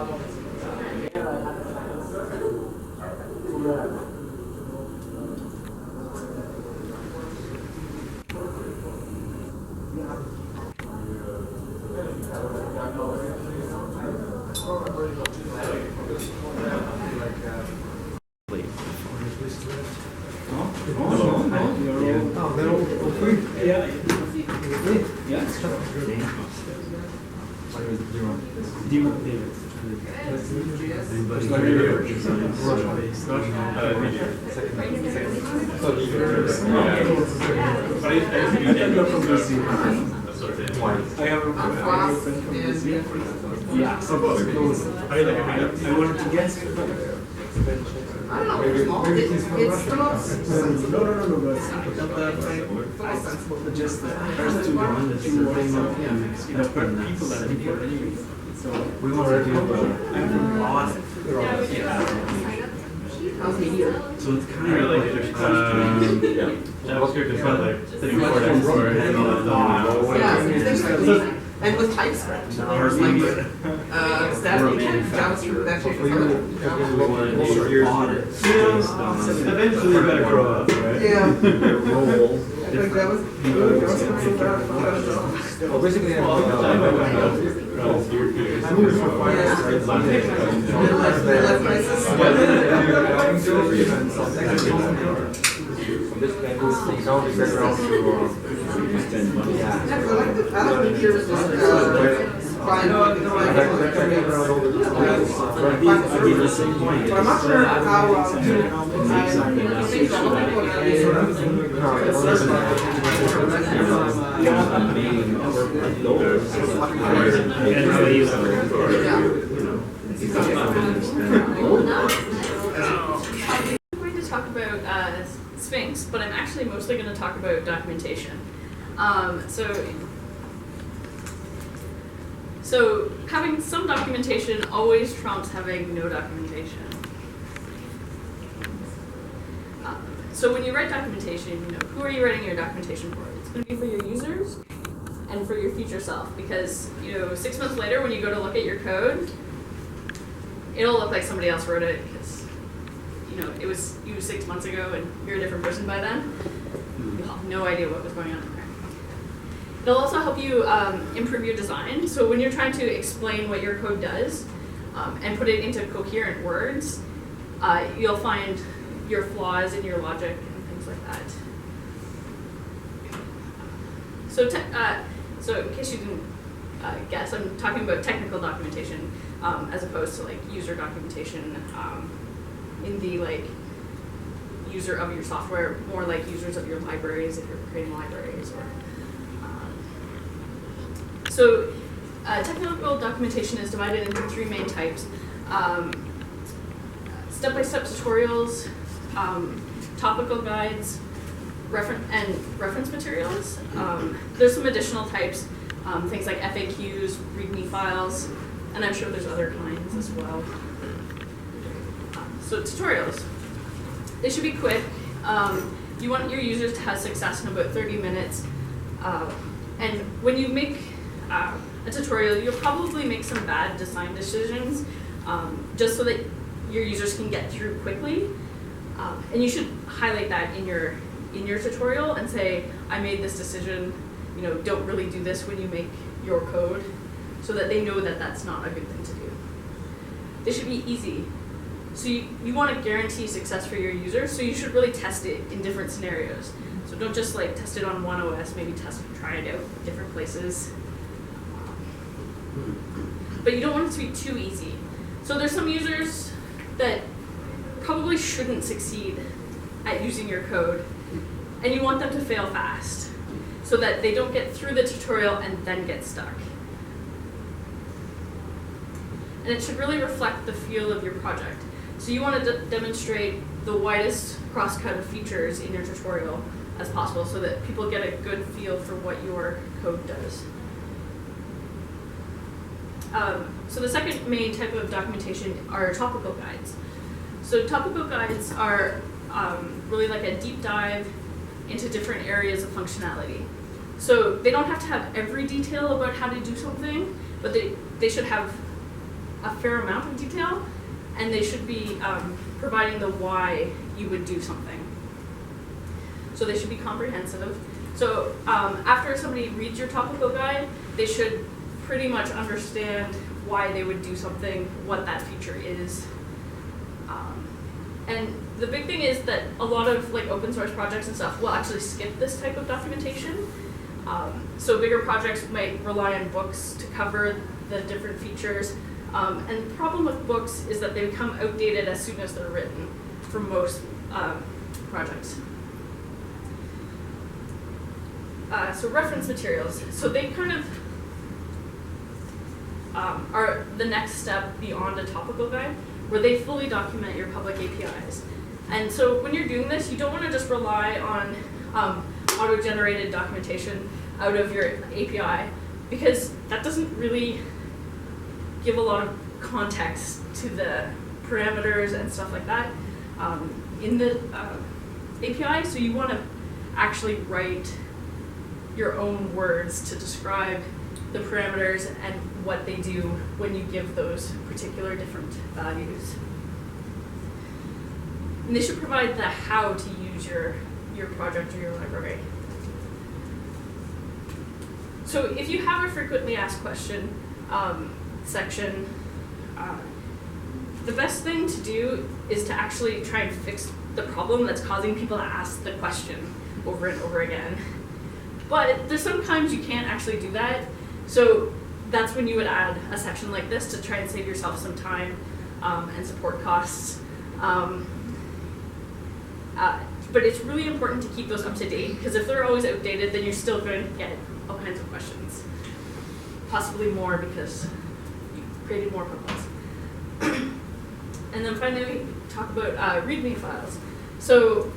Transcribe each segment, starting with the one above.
I wanted to guess. I don't know. It's the most. No. But just the first two people that import anyways. So we want to do I'm from Boston. So it's kind of like there's JavaScript is kind of like the import export and all that. Yeah, and with TypeScript, there's like static JavaScript that takes Eventually you gotta grow up, right? Yeah. Well, basically, I'm not sure how I'm going to talk about Sphinx, but I'm actually mostly going to talk about documentation. So having some documentation always trumps having no documentation. So when you write documentation, who are you writing your documentation for? It's going to be for your users and for your future self, because 6 months later when you go to look at your code, it'll look like somebody else wrote it because it was you 6 months ago and you're a different person by then. You'll have no idea what was going on there. It'll also help you improve your design. So when you're trying to explain what your code does and put it into coherent words, you'll find your flaws in your logic and things like that. So in case you didn't guess, I'm talking about technical documentation as opposed to like user documentation in the user of your software, more like users of your libraries if you're creating libraries. So technical documentation is divided into three main types. Step-by-step tutorials, topical guides, reference materials. There's some additional types, things like FAQs, Readme Files, and I'm sure there's other kinds as well. So tutorials. They should be quick. You want your users to have success in about 30 minutes. And when you make a tutorial, you'll probably make some bad design decisions just so that your users can get through quickly. And you should highlight that in your tutorial and say, I made this decision, don't really do this when you make your code, so that they know that that's not a good thing to do. They should be easy. So you want to guarantee success for your users, so you should really test it in different scenarios. So don't just test it on one OS, maybe try it out in different places. But you don't want it to be too easy. So there's some users that probably shouldn't succeed at using your code, and you want them to fail fast so that they don't get through the tutorial and then get stuck. And it should really reflect the feel of your project. So you want to demonstrate the widest cross-cut of features in your tutorial as possible so that people get a good feel for what your code does. So the second main type of documentation are topical guides. So topical guides are really like a deep dive into different areas of functionality. So they don't have to have every detail about how to do something, but they should have a fair amount of detail, and they should be providing the why you would do something. So they should be comprehensive. So after somebody reads your topical guide, they should pretty much understand why they would do something, what that feature is. And the big thing is that a lot of like open source projects and stuff will actually skip this type of documentation. So bigger projects might rely on books to cover the different features. And the problem with books is that they become outdated as soon as they're written for most projects. So reference materials. So they kind of are the next step beyond a topical guide, where they fully document your public APIs. And so when you're doing this, you don't want to just rely on auto-generated documentation out of your API, because that doesn't really give a lot of context to the parameters and stuff like that in the API. So you want to actually write your own words to describe the parameters and what they do when you give those particular different values. And they should provide the how to use your project or your library. So if you have a frequently asked question section, the best thing to do is to actually try and fix the problem that's causing people to ask the question over and over again. But there's sometimes you can't actually do that. So that's when you would add a section like this to try and save yourself some time and support costs. But it's really important to keep those up to date, because if they're always outdated, then you're still going to get all kinds of questions. Possibly more because you created more problems. And then finally, we talk about Readme files. So,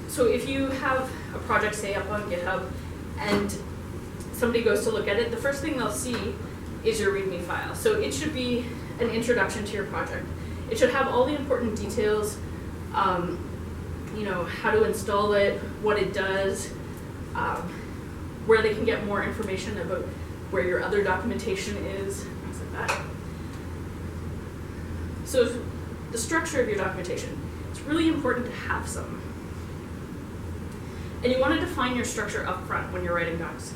so if you have a project, say, up on GitHub, and somebody goes to look at it, the first thing they'll see is your Readme file. So it should be an introduction to your project. It should have all the important details, you know, how to install it, what it does, where they can get more information about where your other documentation is, things like that. So the structure of your documentation, it's really important to have some. And you want to define your structure up front when you're writing docs.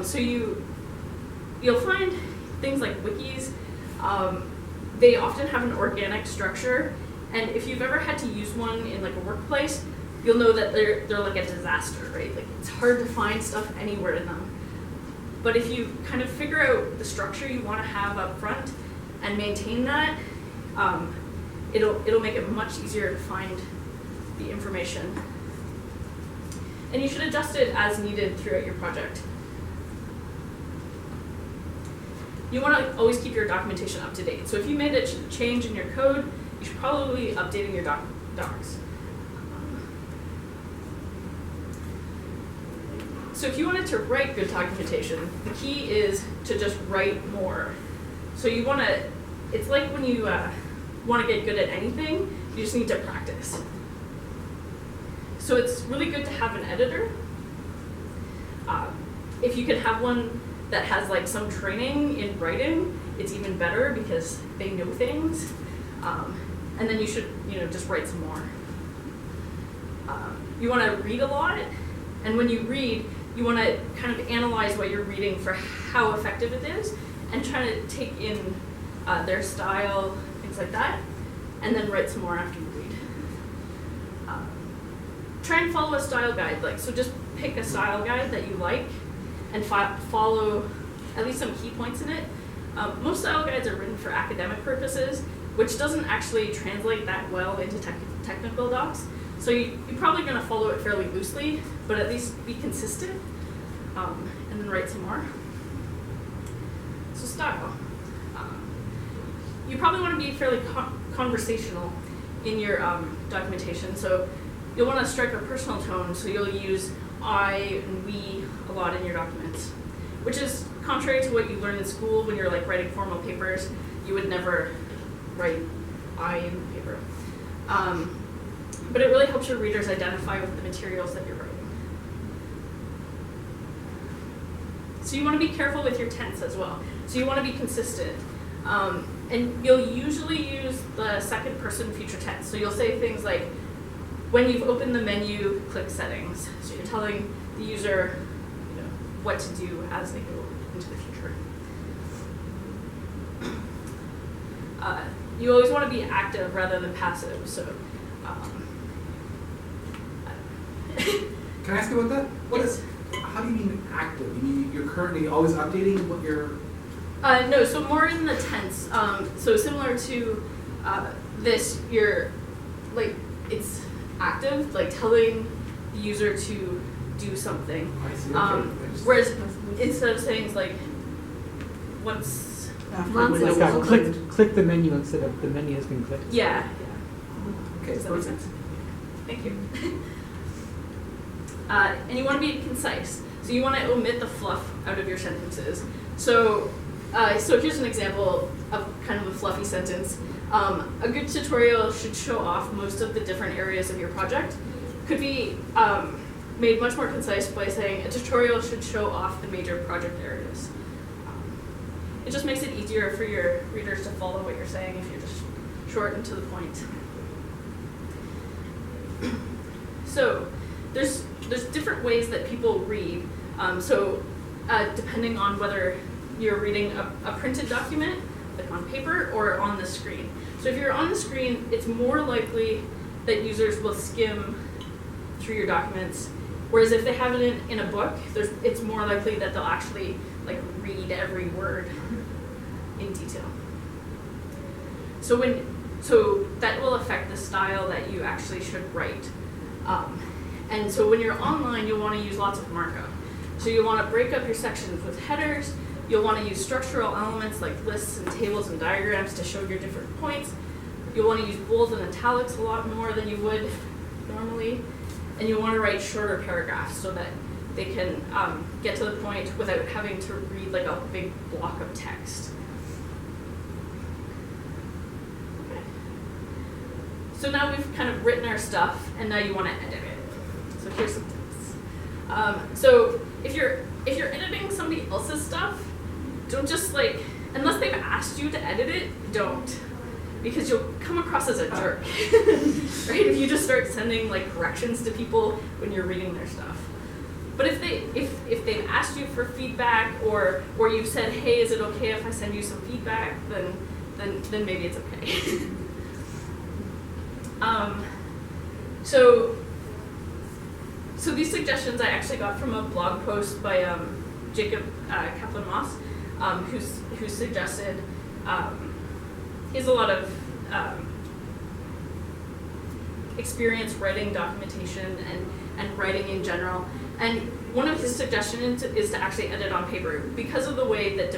So you'll find things like wikis, they often have an organic structure, and if you've ever had to use one in like a workplace, you'll know that they're like a disaster, right? Like it's hard to find stuff anywhere in them. But if you kind of figure out the structure you want to have up front and maintain that, it'll make it much easier to find the information. And you should adjust it as needed throughout your project. You want to always keep your documentation up to date. So if you made a change in your code, you should probably be updating your docs. So if you wanted to write good documentation, the key is to just write more. So you want to, it's like when you want to get good at anything, you just need to practice. So it's really good to have an editor. If you can have one that has like some training in writing, it's even better because they know things. And then you should, just write some more. You want to read a lot, and when you read, you want to kind of analyze what you're reading for how effective it is, and try to take in their style, things like that, and then write some more after you read. Try and follow a style guide, so just pick a style guide that you like, and follow at least some key points in it. Most style guides are written for academic purposes, which doesn't actually translate that well into technical docs. So you're probably going to follow it fairly loosely, but at least be consistent, and then write some more. So style. You probably want to be fairly conversational in your documentation. So you'll want to strike a personal tone, so you'll use I and we a lot in your documents, which is contrary to what you learn in school when you're writing formal papers. You would never write I in the paper. But it really helps your readers identify with the materials that you're writing. So you want to be careful with your tense as well. So you want to be consistent. And you'll usually use the second person future tense. So you'll say things like, when you've opened the menu, click settings. So you're telling the user, you know, what to do as they go into the future. You always want to be active rather than passive. So. Can I ask you about that? What Yes. is? How do you mean active? You mean you're currently always updating what you're? No, so more in the tense. So similar to this, you're like it's active, like telling the user to do something. I see. Okay. Whereas instead of saying like, what's Click the menu instead of the menu has been clicked. yeah. Okay. Does that make sense? Thank you. And you want to be concise. So you want to omit the fluff out of your sentences. So here's an example of kind of a fluffy sentence. A good tutorial should show off most of the different areas of your project. Could be made much more concise by saying a tutorial should show off the major project areas. It just makes it easier for your readers to follow what you're saying if you're just short and to the point. So there's different ways that people read. Depending on whether you're reading a printed document, like on paper, or on the screen. So if you're on the screen, it's more likely that users will skim through your documents. Whereas if they have it in a book, it's more likely that they'll actually like read every word in detail. So that will affect the style that you actually should write. And so when you're online, you'll want to use lots of markup. So you'll want to break up your sections with headers. You'll want to use structural elements like lists and tables and diagrams to show your different points. You'll want to use bold and italics a lot more than you would normally. And you'll want to write shorter paragraphs so that they can get to the point without having to read like a big block of text. Okay. So now we've kind of written our stuff, and now you want to edit it. So here's some tips. So if you're editing somebody else's stuff, don't just like, unless they've asked you to edit it, don't. Because you'll come across as a jerk, right? If you just start sending like corrections to people when you're reading their stuff. But if they've asked you for feedback, or you've said, hey, is it okay if I send you some feedback? Then maybe it's okay. So these suggestions I actually got from a blog post by Jacob Kaplan-Moss, who suggested. He has a lot of experience writing documentation and writing in general. And one of his suggestions is to actually edit on paper because of the way that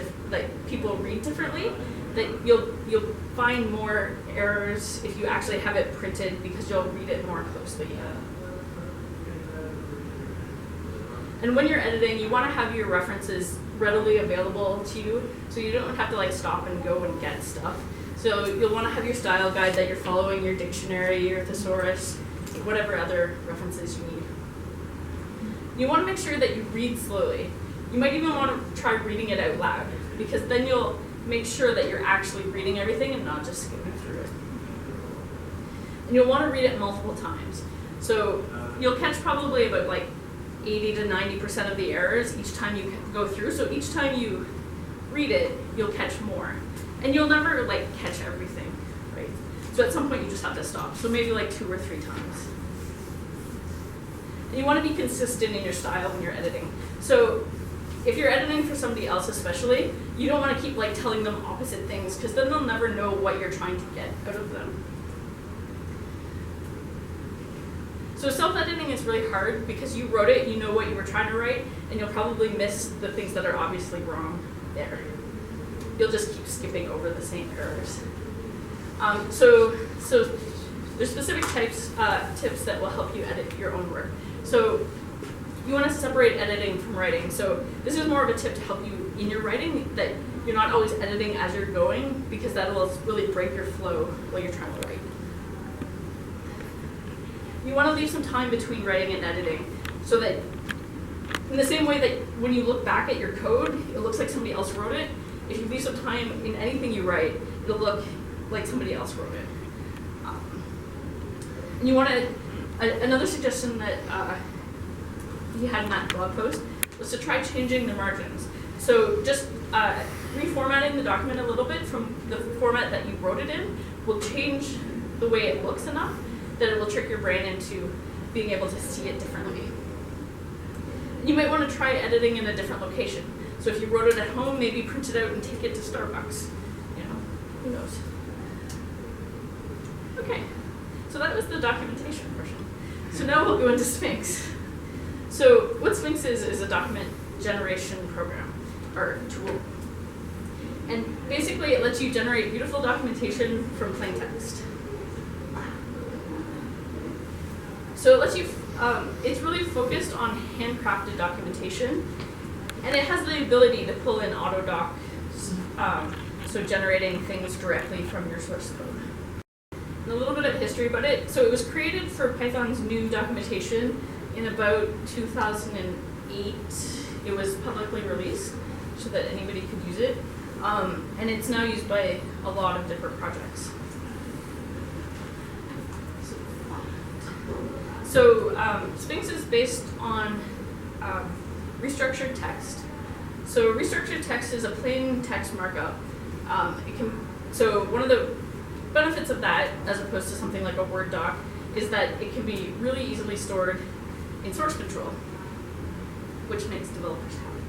people read differently. That you'll find more errors if you actually have it printed because you'll read it more closely. And when you're editing, you want to have your references readily available to you, so you don't have to like stop and go and get stuff. So you'll want to have your style guide that you're following, your dictionary, your thesaurus, whatever other references you need. You want to make sure that you read slowly. You might even want to try reading it out loud, because then you'll make sure that you're actually reading everything and not just skimming through it. And you'll want to read it multiple times. So you'll catch probably about like 80 to 90% of the errors each time you go through. So each time you read it, you'll catch more. And you'll never like catch everything, right? So at some point you just have to stop. So maybe like 2 or 3 times. And you want to be consistent in your style when you're editing. So if you're editing for somebody else especially, you don't want to keep like telling them opposite things, because then they'll never know what you're trying to get out of them. So self-editing is really hard because you wrote it, you know what you were trying to write, and you'll probably miss the things that are obviously wrong there. You'll just keep skipping over the same errors. So there's specific tips that will help you edit your own work. So you want to separate editing from writing. So this is more of a tip to help you in your writing, that you're not always editing as you're going, because that will really break your flow while you're trying to write. You want to leave some time between writing and editing, so that in the same way that when you look back at your code, it looks like somebody else wrote it. if you leave some time in anything you write, it'll look like somebody else wrote it. And you want to, another suggestion that he had in that blog post was to try changing the margins. So just reformatting the document a little bit from the format that you wrote it in will change the way it looks enough that it will trick your brain into being able to see it differently. You might want to try editing in a different location. So if you wrote it at home, maybe print it out and take it to Starbucks. You know, who knows? Okay, so that was the documentation portion. So now we'll go into Sphinx. So what Sphinx is a document generation program, or tool. And basically it lets you generate beautiful documentation from plain text. So it lets you, it's really focused on handcrafted documentation, and it has the ability to pull in autodoc, so generating things directly from your source code. And a little bit of history about it. So it was created for Python's new documentation in about 2008. It was publicly released so that anybody could use it. And it's now used by a lot of different projects. So Sphinx is based on restructured text. So restructured text is a plain text markup. So one of the benefits of that, as opposed to something like a Word doc, is that it can be really easily stored in source control, which makes developers happy.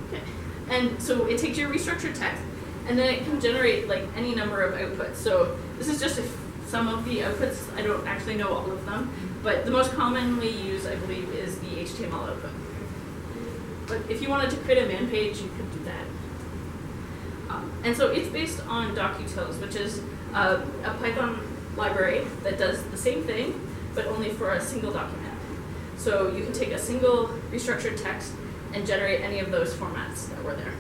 Okay. And so it takes your restructured text, and then it can generate like any number of outputs. So this is just some of the outputs. I don't actually know all of them, but the most commonly used, I believe, is the HTML output. But if you wanted to create a man page, you could do that. And so it's based on docutils, which is a Python library that does the same thing, but only for a single document. So you can take a single restructured text and generate any of those formats that were there.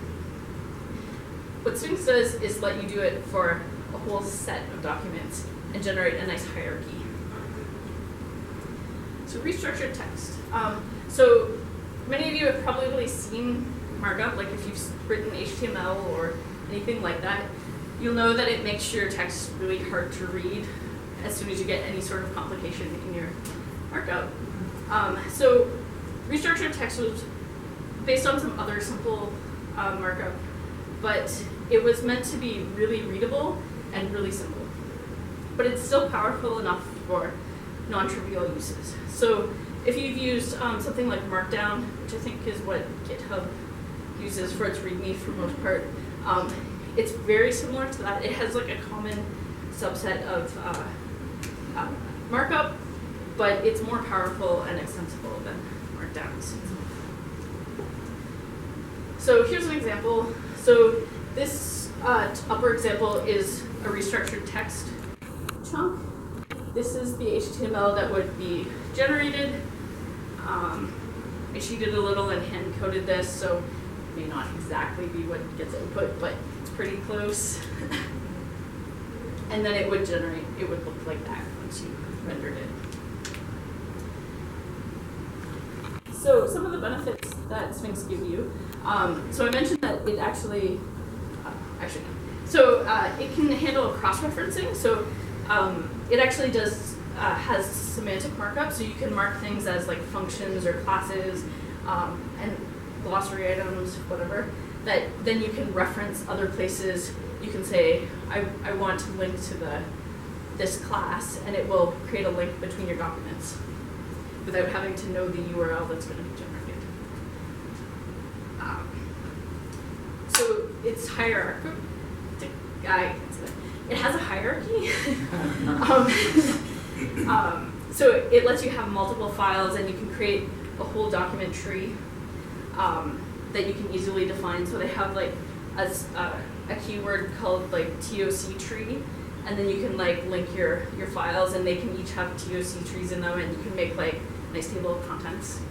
What Sphinx does is let you do it for a whole set of documents and generate a nice hierarchy. So restructured text. So many of you have probably seen markup, like if you've written HTML or anything like that, you'll know that it makes your text really hard to read as soon as you get any sort of complication in your markup. So restructured text was based on some other simple markup, but it was meant to be really readable and really simple. But it's still powerful enough for non-trivial uses. So if you've used something like Markdown, which I think is what GitHub uses for its README for most part, it's very similar to that. It has like a common subset of markup, but it's more powerful and extensible than Markdown is. So here's an example. So this upper example is a restructured text chunk. This is the HTML that would be generated. I cheated a little and hand coded this, so it may not exactly be what gets output, but it's pretty close. And then it would generate, it would look like that once you rendered it. So some of the benefits that Sphinx give you. So I mentioned that it actually it can handle cross-referencing. So it actually does has semantic markup, so you can mark things as like functions or classes and glossary items, whatever, that then you can reference other places. You can say, I want to link to this class, and it will create a link between your documents without having to know the URL that's going to be generated. So it's hierarchical. It has a hierarchy. So it lets you have multiple files, and you can create a whole document tree that you can easily define. So they have like a keyword called like TOC tree, and then you can like link your files, and they can each have TOC trees in them, and you can make like a nice table of contents.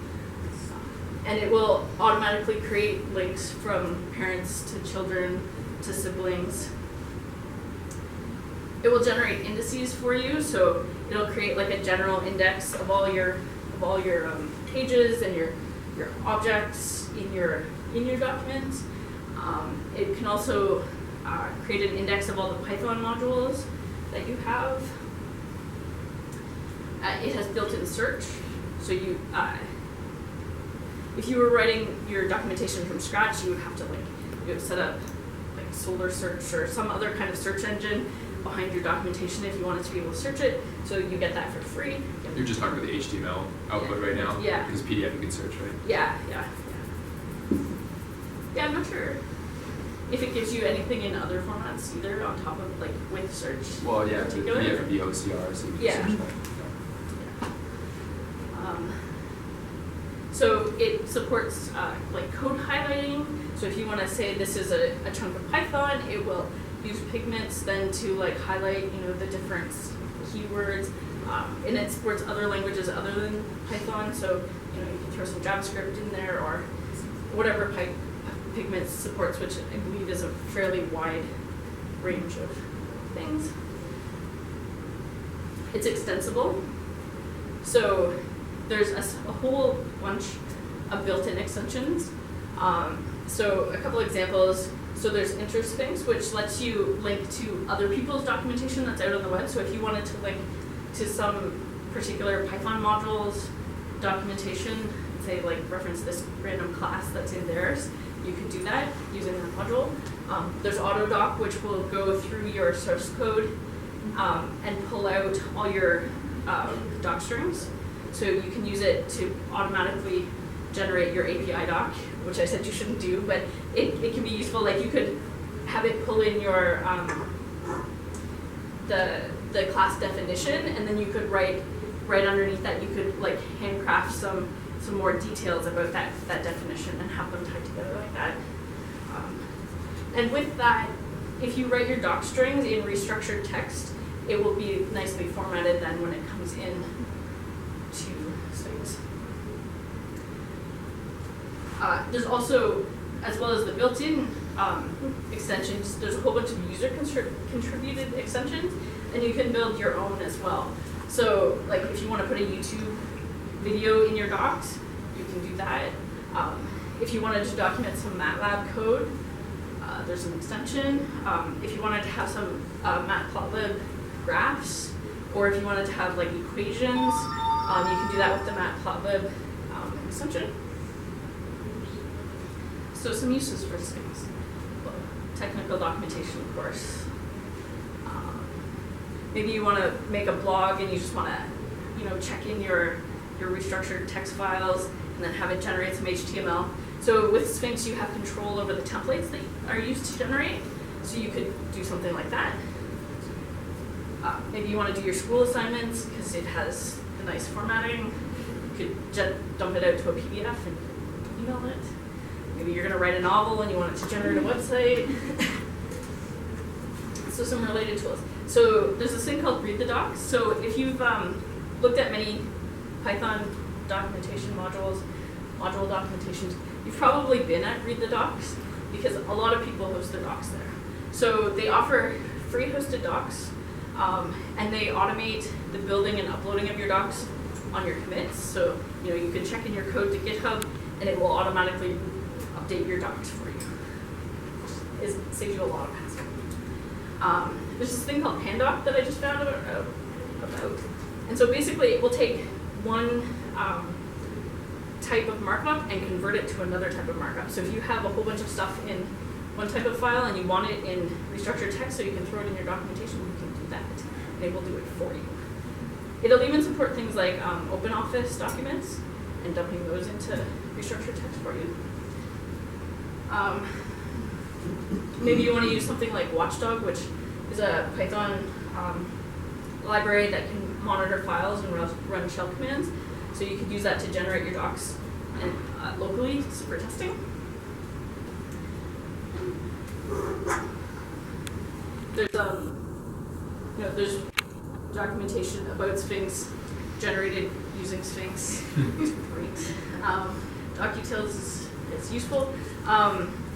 And it will automatically create links from parents to children to siblings. It will generate indices for you, so it'll create like a general index of all your pages and your objects in your documents. It can also create an index of all the Python modules that you have. It has built-in search, so you, if you were writing your documentation from scratch, you would have to set up like Solar Search or some other kind of search engine behind your documentation if you wanted to be able to search it. So you get that for free. You're just talking about the HTML output right now? Yeah. Because PDF you can search, right? Yeah. Yeah, I'm not sure if it gives you anything in other formats either on top of with search. Well, yeah, the particular. PDF would be OCR, so you can Yeah. search that. So it supports code highlighting. So if you want to say this is a chunk of Python, it will use pigments then to highlight the different keywords. And it supports other languages other than Python. So you can throw some JavaScript in there or whatever pigments supports, which I believe is a fairly wide range of things. It's extensible. So there's a whole bunch of built-in extensions. So a couple examples. So there's Sphinx, which lets you link to other people's documentation that's out on the web. So if you wanted to link to some particular Python modules documentation, say reference this random class that's in theirs, you could do that using that module. There's Autodoc, which will go through your source code and pull out all your doc strings. So you can use it to automatically generate your API doc, which I said you shouldn't do, but it can be useful. You could have it pull in your the class definition, and then you could write right underneath that. You could handcraft some more details about that definition and have them tied together like that. And with that, if you write your doc strings in restructured text, it will be nicely formatted then when it comes in to Sphinx. There's also, as well as the built-in extensions, there's a whole bunch of user contributed extensions, and you can build your own as well. So if you want to put a YouTube video in your docs, you can do that. If you wanted to document some MATLAB code, there's an extension. If you wanted to have some Matplotlib graphs, or if you wanted to have equations, you can do that with the Matplotlib extension. So some uses for Sphinx. Technical documentation, of course. Maybe you want to make a blog and you just want to, check in your restructured text files and then have it generate some HTML. So with Sphinx, you have control over the templates that are used to generate. So you could do something like that. Maybe you want to do your school assignments because it has the nice formatting. You could dump it out to a PDF and email it. Maybe you're going to write a novel and you want it to generate a website. So some related tools. So there's this thing called Read the Docs. So if you've looked at many Python documentation module documentations, you've probably been at Read the Docs because a lot of people host their docs there. So they offer free hosted docs, and they automate the building and uploading of your docs on your commits. So you can check in your code to GitHub, and it will automatically update your docs for you. It saves you a lot of hassle. There's this thing called Pandoc that I just found about. And so basically it will take one type of markup and convert it to another type of markup. So if you have a whole bunch of stuff in one type of file and you want it in restructured text so you can throw it in your documentation, you can do that. And it will do it for you. It'll even support things like OpenOffice documents and dumping those into restructured text for you. Maybe you want to use something like Watchdog, which is a Python library that can monitor files and run shell commands. So you could use that to generate your docs and locally for testing. There's documentation about Sphinx generated using Sphinx. It's great. DocUtils is useful.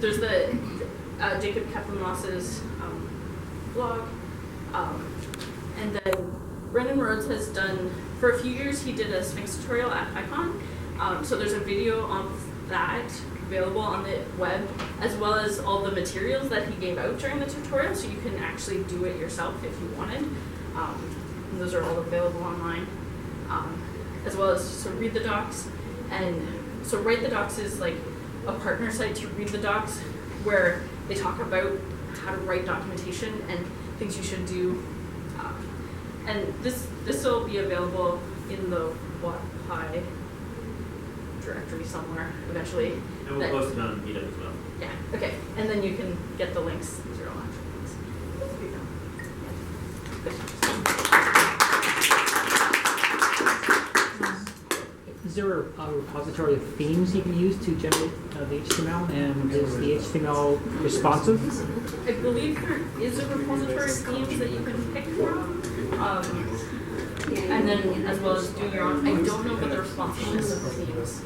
There's the Jacob Kaplan-Moss's blog. And then Brendan Rhodes has done, for a few years, he did a Sphinx tutorial at PyCon. So there's a video on that available on the web, as well as all the materials that he gave out during the tutorial, so you can actually do it yourself if you wanted. And those are all available online, as well as so Read the Docs. And so Write the Docs is like a partner site to Read the Docs, where they talk about how to write documentation and things you should do. And this will be available in the WhatPy directory somewhere eventually. And we'll post it on Meetup as well. Yeah, okay. And then you can get the links. These are all actual links. There you go. Yeah. Is there a repository of themes you can use to generate the HTML, and is the HTML responsive? I believe there is a repository of themes that you can pick from. And then as well as do your own. I don't know what the responsiveness of the themes.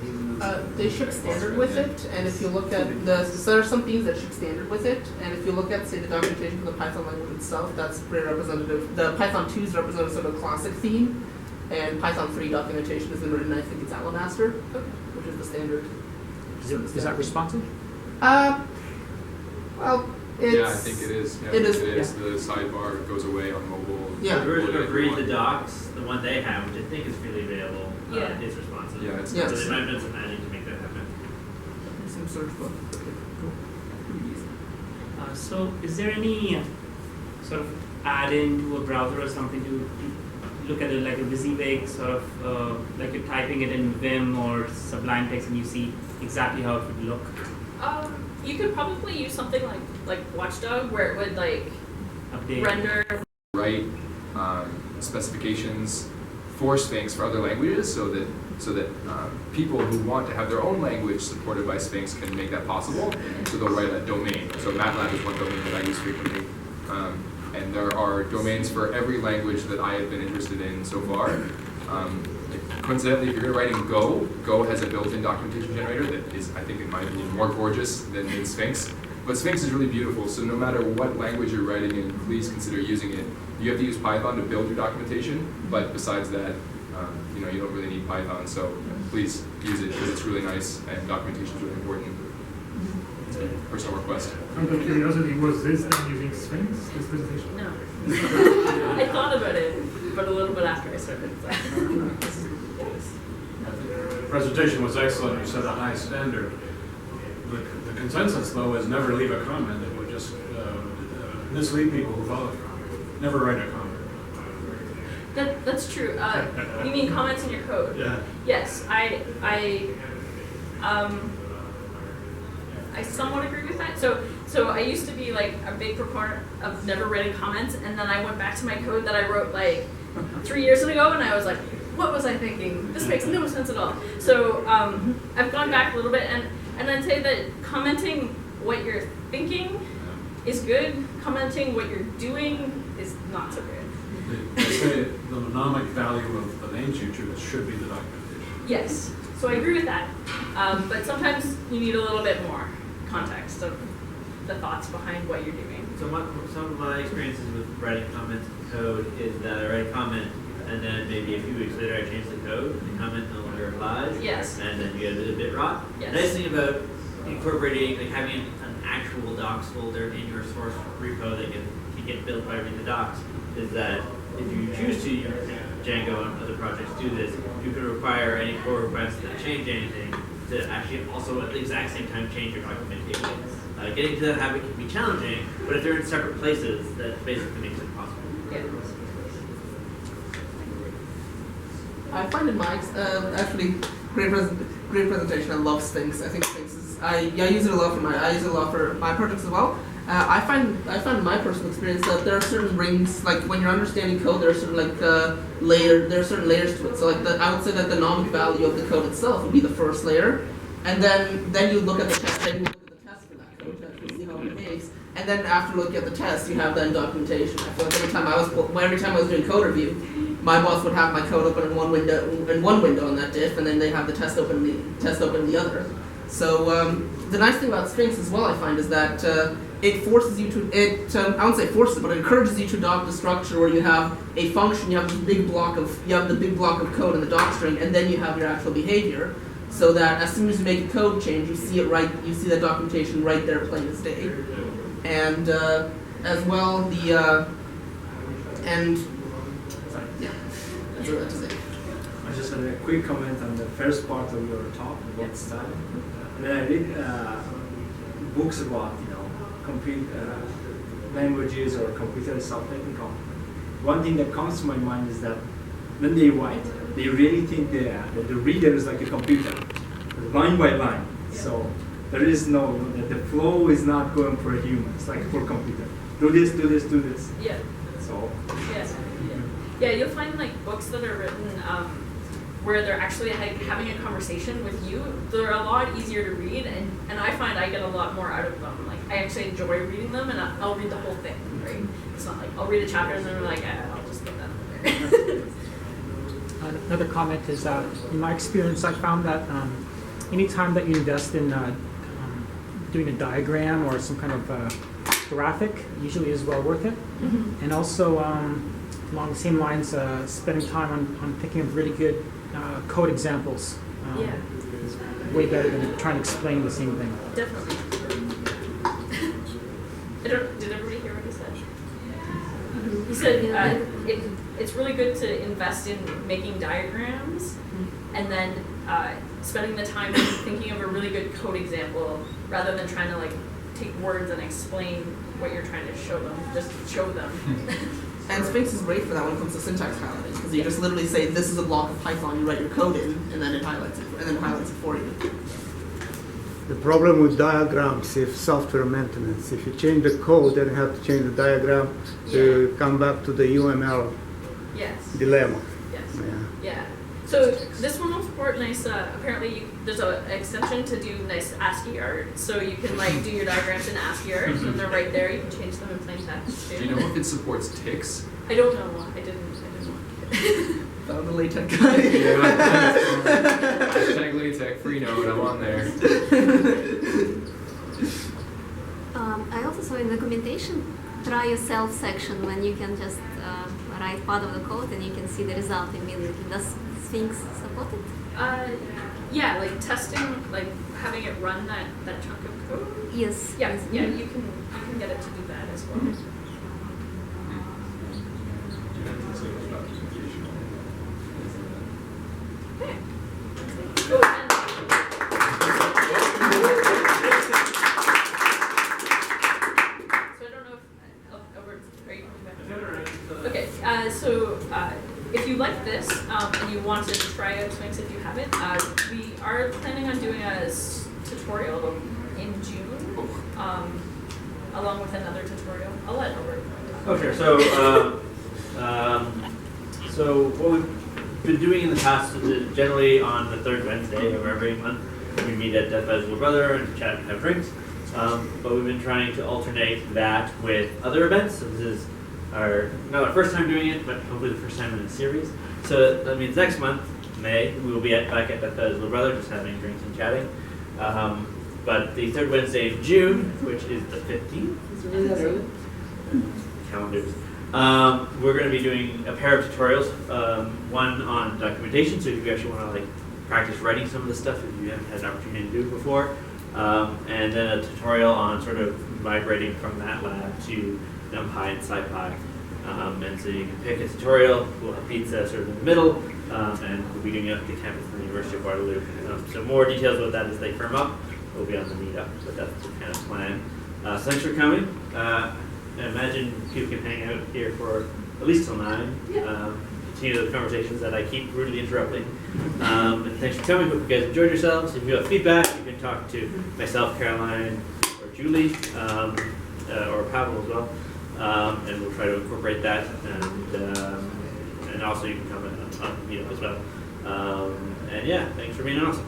They ship standard with it, and if you look at so there are some themes that ship standard with it, and if you look at, say, the documentation for the Python language itself, that's pretty representative. The Python 2 is representative sort of classic theme, and Python 3 documentation has been written, I think it's Alamaster, which is the standard. Is that responsive? Well, it's... Yeah, I think it is. Yeah, it is, The sidebar goes away on mobile. Yeah. The version of Read the Docs, the one they have, which I think is freely available, Yeah. is responsive. Yeah, it's Yeah. So they might have done some adding to make that happen. Some search book. Okay, cool. Pretty easy. So is there any sort of add-in to a browser or something to look at it like a WYSIWYG sort of, like you're typing it in Vim or Sublime Text and you see exactly how it would look? You could probably use something like Watchdog, where it would like Update. render. Write specifications for Sphinx for other languages, so that people who want to have their own language supported by Sphinx can make that possible. So they'll write a domain. So MATLAB is one domain that I use frequently, and there are domains for every language that I have been interested in so far. Coincidentally, if you're writing Go has a built-in documentation generator that is, I think, in my opinion, more gorgeous than Sphinx. But Sphinx is really beautiful, so no matter what language you're writing in, please consider using it. You have to use Python to build your documentation, but besides that, you don't really need Python. So please use it because it's really nice and documentation is really important. It's a personal request. Out of curiosity, was this done using Sphinx, this presentation? No. I thought about it, but a little bit after I started. The presentation was excellent. You set a high standard. The consensus, though, is never leave a comment. It would just mislead people who follow it. Never write a comment. That's true. You mean comments in your code? Yeah. Yes, I somewhat agree with that. So I used to be like a big proponent of never writing comments, and then I went back to my code that I wrote like 3 years ago, and I was like, what was I thinking? This makes no sense at all. So I've gone back a little bit, and I'd say that commenting what you're thinking is good. Commenting what you're doing is not so good. They say the mnemonic value of the names you choose should be the documentation. Yes, so I agree with that. But sometimes you need a little bit more context of the thoughts behind what you're doing. So some of my experiences with writing comments in code is that I write a comment and then maybe a few weeks later I change the code and the comment no longer applies. Yes. And then you get a bit rot. Yes. The nice thing about incorporating, like having an actual docs folder in your source repo that can get built by Read the Docs is that if you choose to, Django and other projects do this, you can require any core requests that change anything to actually also at the exact same time change your documentation. Getting to that habit can be challenging, but if they're in separate places, that basically makes it possible. Yeah. I find in my actually great presentation. I love Sphinx. I think Sphinx is I use it a lot for my projects as well. I find in my personal experience that there are certain rings, like when you're understanding code, there are certain there are certain layers to it. So like I would say that the nomic value of the code itself would be the first layer, and then you look at the test. Then you look at the test for that code to actually see how it behaves. And then after looking at the test, you have then documentation. I feel like every time I was doing code review, my boss would have my code open in one window on that diff, and then they have the test open in the other. So the nice thing about Sphinx as well, I find, is that it forces you to I won't say forces, but it encourages you to adopt a structure where you have a function, you have the big block of code in the doc string, and then you have your actual behavior. so that as soon as you make a code change, you see it you see that documentation right there plain as day. And as well, yeah, that's what I have to say. I just had a quick comment on the first part of your talk about style. When I read books about languages or computer stuff technical, one thing that comes to my mind is that when they write, they really think that the reader is like a computer, line by line. So there is that the flow is not going for a human. It's like for a computer. Do this, do this, do this. Yeah. So. Yes. Yeah, you'll find like books that are written where they're actually like having a conversation with you. They're a lot easier to read, and I find I get a lot more out of them. Like I actually enjoy reading them, and I'll read the whole thing. Right? It's not like I'll read a chapter and then I'm like, I'll just get that over there. Another comment is, in my experience, I found that anytime that you invest in doing a diagram or some kind of graphic, usually is well worth it. Mm-hmm. And also, along the same lines, spending time on thinking of really good code examples Yeah. is way better than trying to explain the same thing. Definitely. Did everybody hear what he said? He said it's really good to invest in making diagrams and then spending the time thinking of a really good code example rather than trying to like take words and explain what you're trying to show them. Just show them. And Sphinx is great for that when it comes to syntax highlighting, because you just literally say, this is a block of Python, you write your code in, and then it highlights it, for you. The problem with diagrams is software maintenance. If you change the code, then you have to change the diagram to come back to the UML Yes. dilemma. Yes. Yeah. Yeah. So this one will support nice. Apparently, there's an exception to do nice ASCII art. So you can like do your diagrams in ASCII art, and they're right there. You can change them in plain text too. Do you know if it supports ticks? I don't know. I didn't look. Found the LaTeX guy. Hashtag LaTeX free node, I'm on there. I also saw in documentation, try yourself section when you can just write part of the code and you can see the result immediately. Does Sphinx support it? Yeah, like testing, like having it run that chunk of code. Yes. Yeah, Yes. yeah, you can get it to do that as well. Mm-hmm. Okay. Oh, and so I don't know if Albert's are you coming back? Okay, so if you like this and you want to try out Sphinx if you haven't, we are planning on doing a tutorial in June, along with another tutorial. I'll let Albert talk. Oh, sure. So what we've been doing in the past is generally on the third Wednesday of every month, we meet at Death by His Little Brother and chat and have drinks. But we've been trying to alternate that with other events. So this is not our first time doing it, but hopefully the first time in the series. So that means next month, May, we will be back at Death by His Little Brother, just having drinks and chatting. But the third Wednesday of June, which is the 15th, is it really that early? Calendars. We're going to be doing a pair of tutorials, one on documentation, so if you actually want to like practice writing some of the stuff that you haven't had an opportunity to do before, and then a tutorial on sort of migrating from MATLAB to NumPy and SciPy. And so you can pick a tutorial, we'll have pizza sort of in the middle, and we'll be doing it at the campus of the University of Waterloo. So more details about that as they firm up will be on the meetup, but that's the kind of plan. So thanks for coming. I imagine people can hang out here for at least till 9. Continue the conversations that I keep rudely interrupting. And thanks for coming. Hope you guys enjoyed yourselves. If you have feedback, you can talk to myself, Caroline, or Julie, or Pavel as well. And we'll try to incorporate that. And also you can comment on the meetup as well. And yeah, thanks for being awesome.